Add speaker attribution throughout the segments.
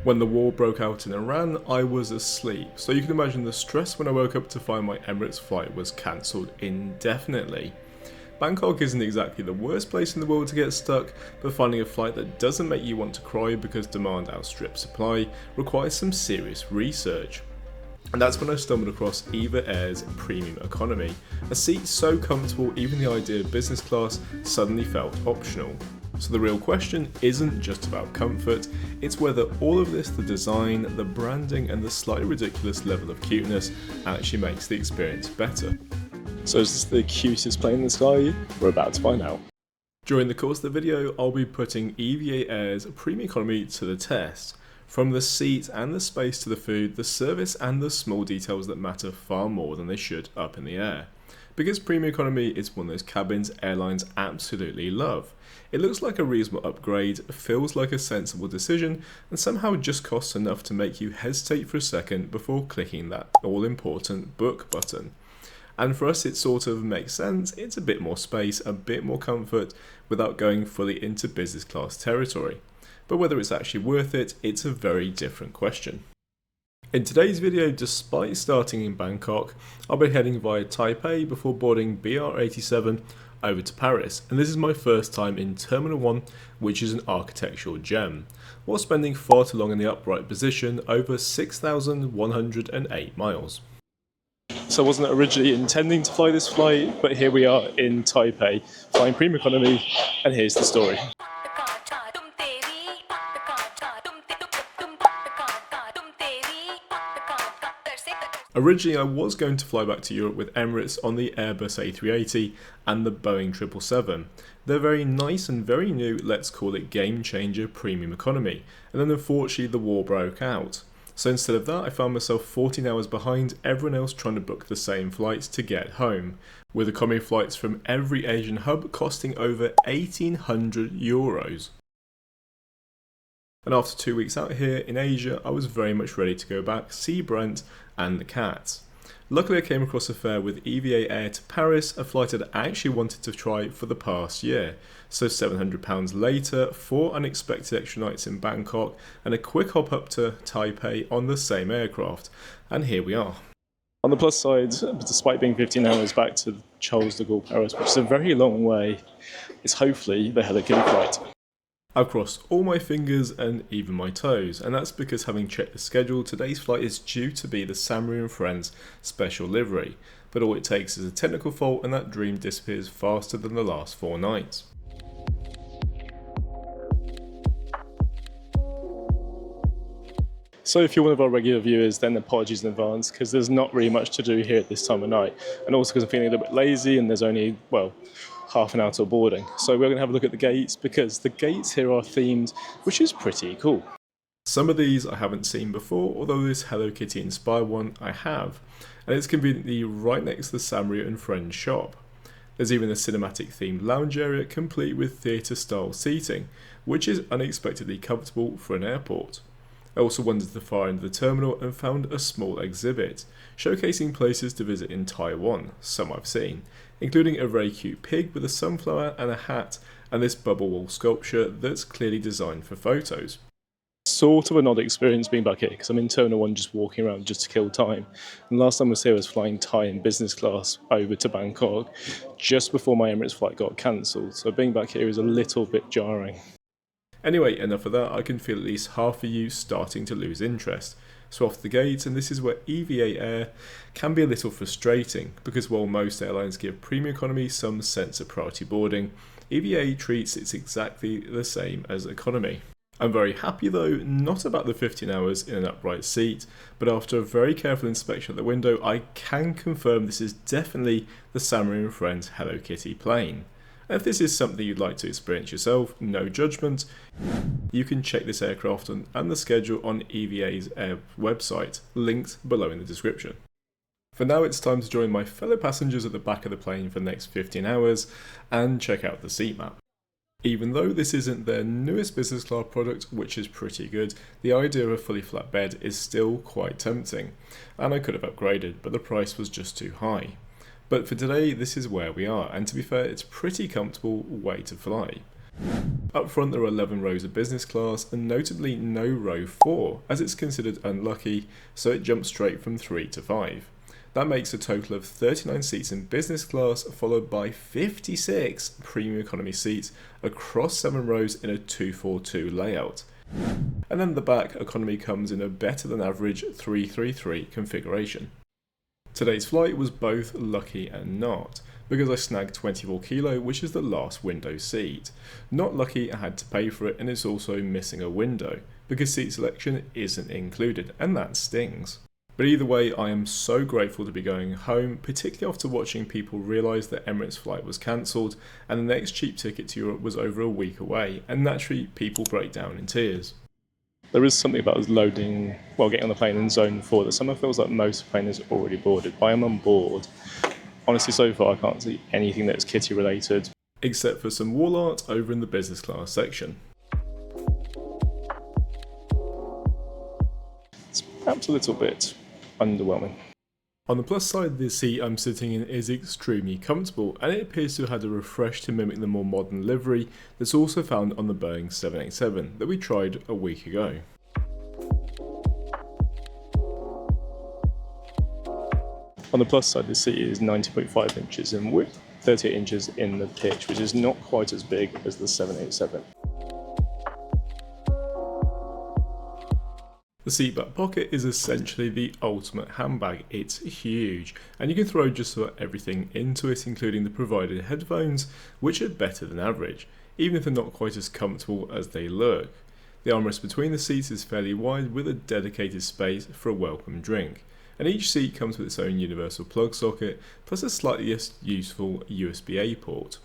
Speaker 1: When the war broke out in Iran, I was asleep, so you can imagine the stress when I woke up to find my Emirates flight was cancelled indefinitely. Bangkok isn't exactly the worst place in the world to get stuck, but finding a flight that doesn't make you want to cry because demand outstrips supply requires some serious research. And that's when I stumbled across EVA Air's Premium Economy, a seat so comfortable even the idea of business class suddenly felt optional. So the real question isn't just about comfort, it's whether all of this, the design, the branding and the slightly ridiculous level of cuteness actually makes the experience better. So is this the cutest plane in the sky? We're about to find out. During the course of the video, I'll be putting EVA Air's Premium Economy to the test. From the seat and the space to the food, the service and the small details that matter far more than they should up in the air. Because Premium Economy is one of those cabins airlines absolutely love. It looks like a reasonable upgrade, feels like a sensible decision, and somehow just costs enough to make you hesitate for a second before clicking that all-important book button. And for us it sort of makes sense, it's a bit more space, a bit more comfort, without going fully into business class territory. But whether it's actually worth it, it's a very different question. In today's video, despite starting in Bangkok, I'll be heading via Taipei before boarding BR87 over to Paris, and this is my first time in Terminal 1, which is an architectural gem, while spending far too long in the upright position, over 6,108 miles. So I wasn't originally intending to fly this flight, but here we are in Taipei, flying Premium Economy, and here's the story. Originally I was going to fly back to Europe with Emirates on the Airbus A380 and the Boeing 777. They're very nice and very new, let's call it game changer Premium Economy, and then unfortunately the war broke out. So instead of that I found myself 14 hours behind everyone else trying to book the same flights to get home, with economy flights from every Asian hub costing over €1,800. And after 2 weeks out here in Asia, I was very much ready to go back, see Brent and the cat. Luckily I came across a fare with EVA Air to Paris, a flight I'd actually wanted to try for the past year. So £700 later, 4 unexpected extra nights in Bangkok and a quick hop up to Taipei on the same aircraft. And here we are. On the plus side, despite being 15 hours back to Charles de Gaulle Paris, which is a very long way, it's hopefully the Hello Kitty flight. I've crossed all my fingers and even my toes, and that's because having checked the schedule, today's flight is due to be the Samurai & Friends special livery, but all it takes is a technical fault and that dream disappears faster than the last 4 nights. So if you're one of our regular viewers, then apologies in advance, because there's not really much to do here at this time of night, and also because I'm feeling a little bit lazy and there's only, well, half an hour till boarding. So we're going to have a look at the gates, because the gates here are themed, which is pretty cool. Some of these I haven't seen before, although this Hello Kitty inspired one I have, and it's conveniently right next to the Samurai & Friends shop. There's even a cinematic themed lounge area complete with theatre style seating, which is unexpectedly comfortable for an airport. I also wandered to the far end of the terminal and found a small exhibit, showcasing places to visit in Taiwan, some I've seen, including a very cute pig with a sunflower and a hat, and this bubble wall sculpture that's clearly designed for photos. Sort of an odd experience being back here, because I'm in Terminal 1 just walking around just to kill time. And last time I was here I was flying Thai in business class over to Bangkok, just before my Emirates flight got cancelled, so being back here is a little bit jarring. Anyway, enough of that, I can feel at least half of you starting to lose interest. So off the gate, and this is where EVA Air can be a little frustrating, because while most airlines give Premium Economy some sense of priority boarding, EVA treats it exactly the same as economy. I'm very happy though, not about the 15 hours in an upright seat, but after a very careful inspection at the window, I can confirm this is definitely the Samurai & Friends Hello Kitty plane. And if this is something you'd like to experience yourself, no judgment, you can check this aircraft and the schedule on EVA's Air website, linked below in the description. For now it's time to join my fellow passengers at the back of the plane for the next 15 hours and check out the seat map. Even though this isn't their newest business class product, which is pretty good, the idea of a fully flat bed is still quite tempting, and I could have upgraded, but the price was just too high. But for today, this is where we are, and to be fair, it's a pretty comfortable way to fly. Up front there are 11 rows of business class and notably no row 4 as it's considered unlucky, so it jumps straight from 3 to 5. That makes a total of 39 seats in business class, followed by 56 premium economy seats across 7 rows in a 242 layout. And then at the back, economy comes in a better than average 333 configuration. Today's flight was both lucky and not, because I snagged 24 kilo, which is the last window seat. Not lucky I had to pay for it, and it's also missing a window, because seat selection isn't included, and that stings. But either way, I am so grateful to be going home, particularly after watching people realise that Emirates' flight was cancelled and the next cheap ticket to Europe was over a week away, and naturally people break down in tears. There is something about us getting on the plane in zone 4 that somehow feels like most of the plane is already boarded, but I am on board. Honestly, so far I can't see anything that's kitty related, except for some wall art over in the business class section. It's perhaps a little bit underwhelming. On the plus side, the seat I'm sitting in is extremely comfortable, and it appears to have had a refresh to mimic the more modern livery that's also found on the Boeing 787 that we tried a week ago. On the plus side, the seat is 90.5 inches in width, 38 inches in the pitch, which is not quite as big as the 787. The seat back pocket is essentially the ultimate handbag. It's huge, and you can throw just about everything into it, including the provided headphones, which are better than average, even if they're not quite as comfortable as they look. The armrest between the seats is fairly wide with a dedicated space for a welcome drink, and each seat comes with its own universal plug socket, plus a slightly less useful USB-A port.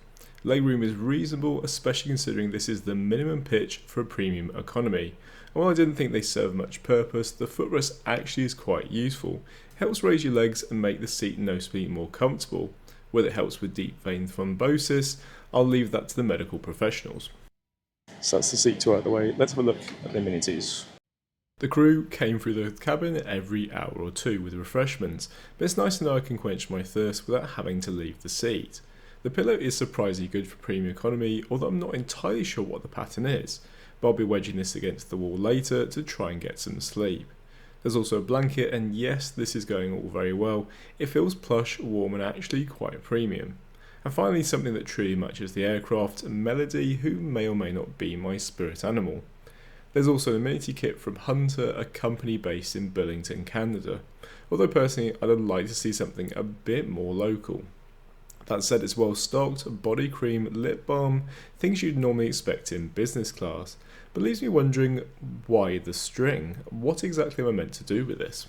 Speaker 1: Legroom is reasonable, especially considering this is the minimum pitch for a premium economy. And while I didn't think they serve much purpose, the footrest actually is quite useful. It helps raise your legs and make the seat noticeably more comfortable. Whether it helps with deep vein thrombosis, I'll leave that to the medical professionals. So that's the seat tour out of the way. Let's have a look at the amenities. The crew came through the cabin every hour or two with refreshments, but it's nice to know I can quench my thirst without having to leave the seat. The pillow is surprisingly good for premium economy, although I'm not entirely sure what the pattern is, but I'll be wedging this against the wall later to try and get some sleep. There's also a blanket, and yes, this is going all very well. It feels plush, warm, and actually quite premium. And finally, something that truly matches the aircraft, Melody, who may or may not be my spirit animal. There's also an amenity kit from Hunter, a company based in Burlington, Canada, although personally I'd like to see something a bit more local. That said, it's well stocked, body cream, lip balm, things you'd normally expect in business class, but leaves me wondering, why the string? What exactly am I meant to do with this?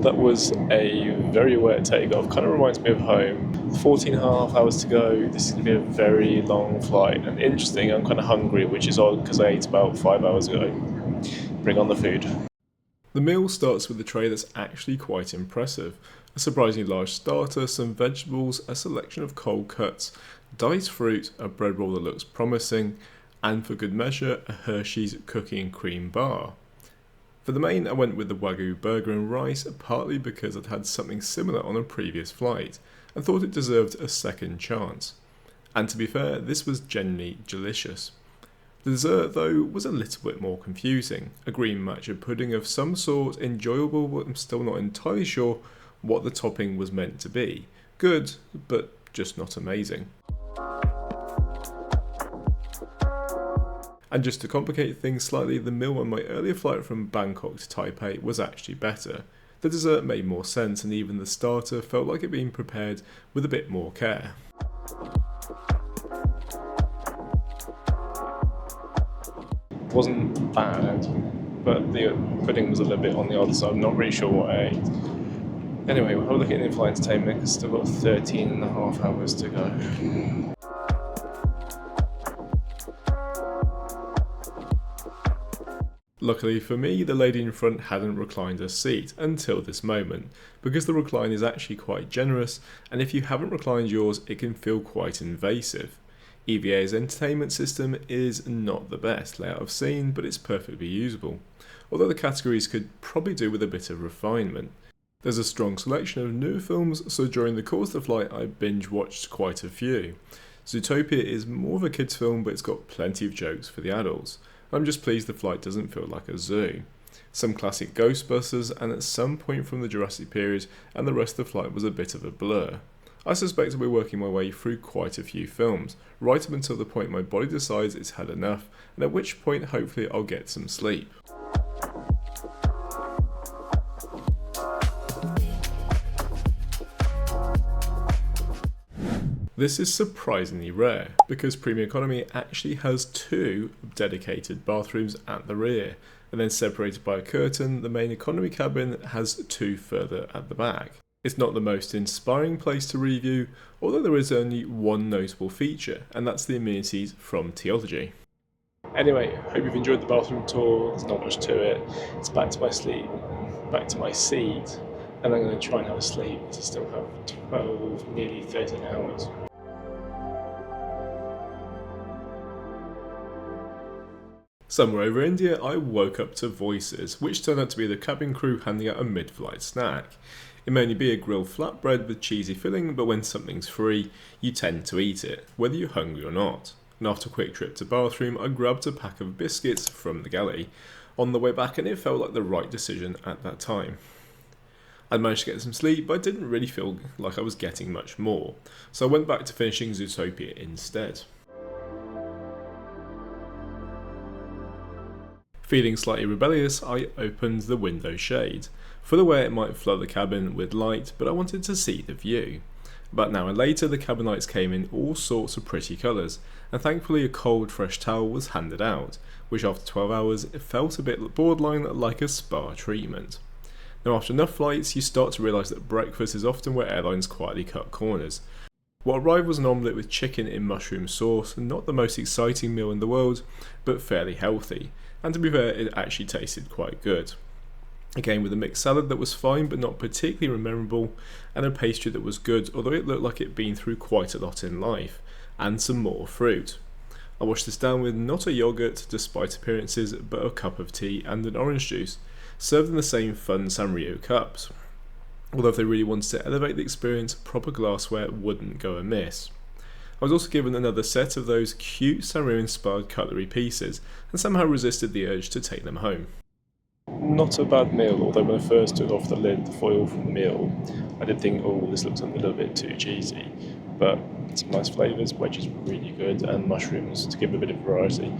Speaker 1: That was a very wet takeoff. Kind of reminds me of home. 14.5 hours to go. This is going to be a very long flight. And interesting, I'm kind of hungry, which is odd because I ate about 5 hours ago. Bring on the food. The meal starts with a tray that's actually quite impressive. A surprisingly large starter, some vegetables, a selection of cold cuts, diced fruit, a bread roll that looks promising, and for good measure, a Hershey's cookie and cream bar. For the main, I went with the Wagyu burger and rice, partly because I'd had something similar on a previous flight, and thought it deserved a second chance. And to be fair, this was genuinely delicious. The dessert, though, was a little bit more confusing. A green matcha pudding of some sort, enjoyable, but I'm still not entirely sure what the topping was meant to be. Good, but just not amazing. And just to complicate things slightly, the meal on my earlier flight from Bangkok to Taipei was actually better. The dessert made more sense, and even the starter felt like it being prepared with a bit more care. It wasn't bad, but the pudding was a little bit on the odd side. I'm not really sure what I ate. Anyway, we'll have a look at the in-flight entertainment. It's still got 13.5 hours to go. Luckily for me, the lady in front hadn't reclined her seat until this moment, because the recline is actually quite generous, and if you haven't reclined yours, it can feel quite invasive. EVA's entertainment system is not the best layout I've seen, but it's perfectly usable, although the categories could probably do with a bit of refinement. There's a strong selection of new films, so during the course of the flight I binge watched quite a few. Zootopia is more of a kids film, but it's got plenty of jokes for the adults. I'm just pleased the flight doesn't feel like a zoo. Some classic Ghostbusters, and at some point from the Jurassic period, and the rest of the flight was a bit of a blur. I suspect I'll be working my way through quite a few films, right up until the point my body decides it's had enough, and at which point hopefully I'll get some sleep. This is surprisingly rare, because Premium Economy actually has 2 dedicated bathrooms at the rear, and then separated by a curtain, the main economy cabin has 2 further at the back. It's not the most inspiring place to review, although there is only one notable feature, and that's the amenities from Teology. Anyway, hope you've enjoyed the bathroom tour. There's not much to it. It's back to my sleep, back to my seat, and I'm going to try and have a sleep to still have 12, nearly 13 hours. Somewhere over India, I woke up to voices, which turned out to be the cabin crew handing out a mid-flight snack. It may only be a grilled flatbread with cheesy filling, but when something's free, you tend to eat it, whether you're hungry or not. And after a quick trip to the bathroom, I grabbed a pack of biscuits from the galley on the way back, and it felt like the right decision at that time. I'd managed to get some sleep, but I didn't really feel like I was getting much more, so I went back to finishing Zootopia instead. Feeling slightly rebellious, I opened the window shade, full aware it might flood the cabin with light, but I wanted to see the view. About an hour later, the cabin lights came in all sorts of pretty colours, and thankfully a cold fresh towel was handed out, which after 12 hours it felt a bit borderline like a spa treatment. Now after enough flights, you start to realise that breakfast is often where airlines quietly cut corners. What arrived was an omelette with chicken in mushroom sauce, not the most exciting meal in the world, but fairly healthy. And to be fair, it actually tasted quite good. It came with a mixed salad that was fine but not particularly memorable, and a pastry that was good, although it looked like it'd been through quite a lot in life, and some more fruit. I washed this down with not a yoghurt despite appearances, but a cup of tea and an orange juice, served in the same fun Sanrio cups. Although if they really wanted to elevate the experience, proper glassware wouldn't go amiss. I was also given another set of those cute Sanrio-inspired cutlery pieces, and somehow resisted the urge to take them home. Not a bad meal, although when I first took off the lid, the foil from the meal, I did think, oh, this looks a little bit too cheesy. But some nice flavours, wedges were really good, and mushrooms to give a bit of variety.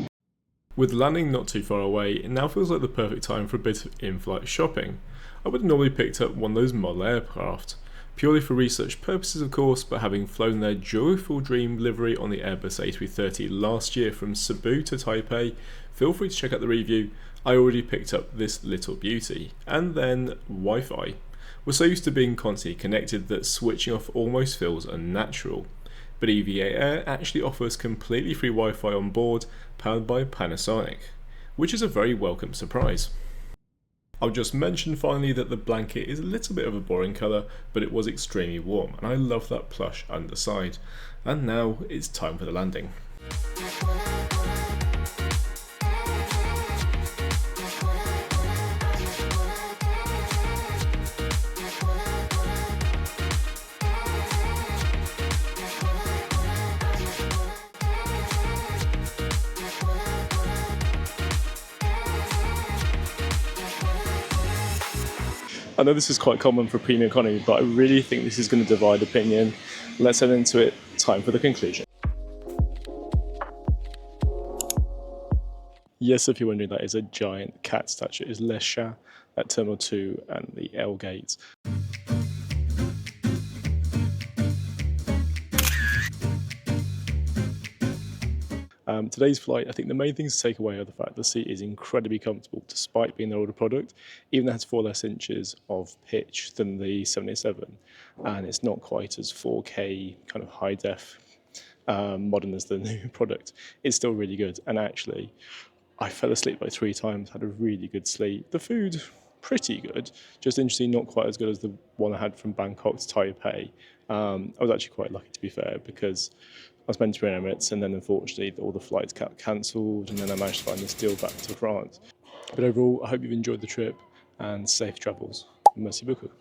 Speaker 1: With landing not too far away, it now feels like the perfect time for a bit of in-flight shopping. I would have normally picked up one of those model aircraft, purely for research purposes of course, but having flown their joyful dream livery on the Airbus A330 last year from Cebu to Taipei, feel free to check out the review. I already picked up this little beauty. And then Wi-Fi. We're so used to being constantly connected that switching off almost feels unnatural. But EVA Air actually offers completely free Wi-Fi on board, powered by Panasonic, which is a very welcome surprise. I'll just mention finally that the blanket is a little bit of a boring colour, but it was extremely warm, and I love that plush underside. And now it's time for the landing. I know this is quite common for premium economy, but I really think this is going to divide opinion. Let's head into it. Time for the conclusion. Yes, if you're wondering, that is a giant cat statue. It is Lesha at Terminal 2 and the L gate. Today's flight, I think the main things to take away are the fact the seat is incredibly comfortable despite being an older product, even though it has 4 less inches of pitch than the 787, and it's not quite as 4K kind of high def modern as the new product. It's still really good, and actually I fell asleep like 3 times, had a really good sleep. The food, pretty good. Just interesting, not quite as good as the one I had from Bangkok to Taipei. I was actually quite lucky, to be fair, because I was meant to be in Emirates, and then unfortunately all the flights got cancelled, and then I managed to find this deal back to France. But overall, I hope you've enjoyed the trip, and safe travels. Merci beaucoup.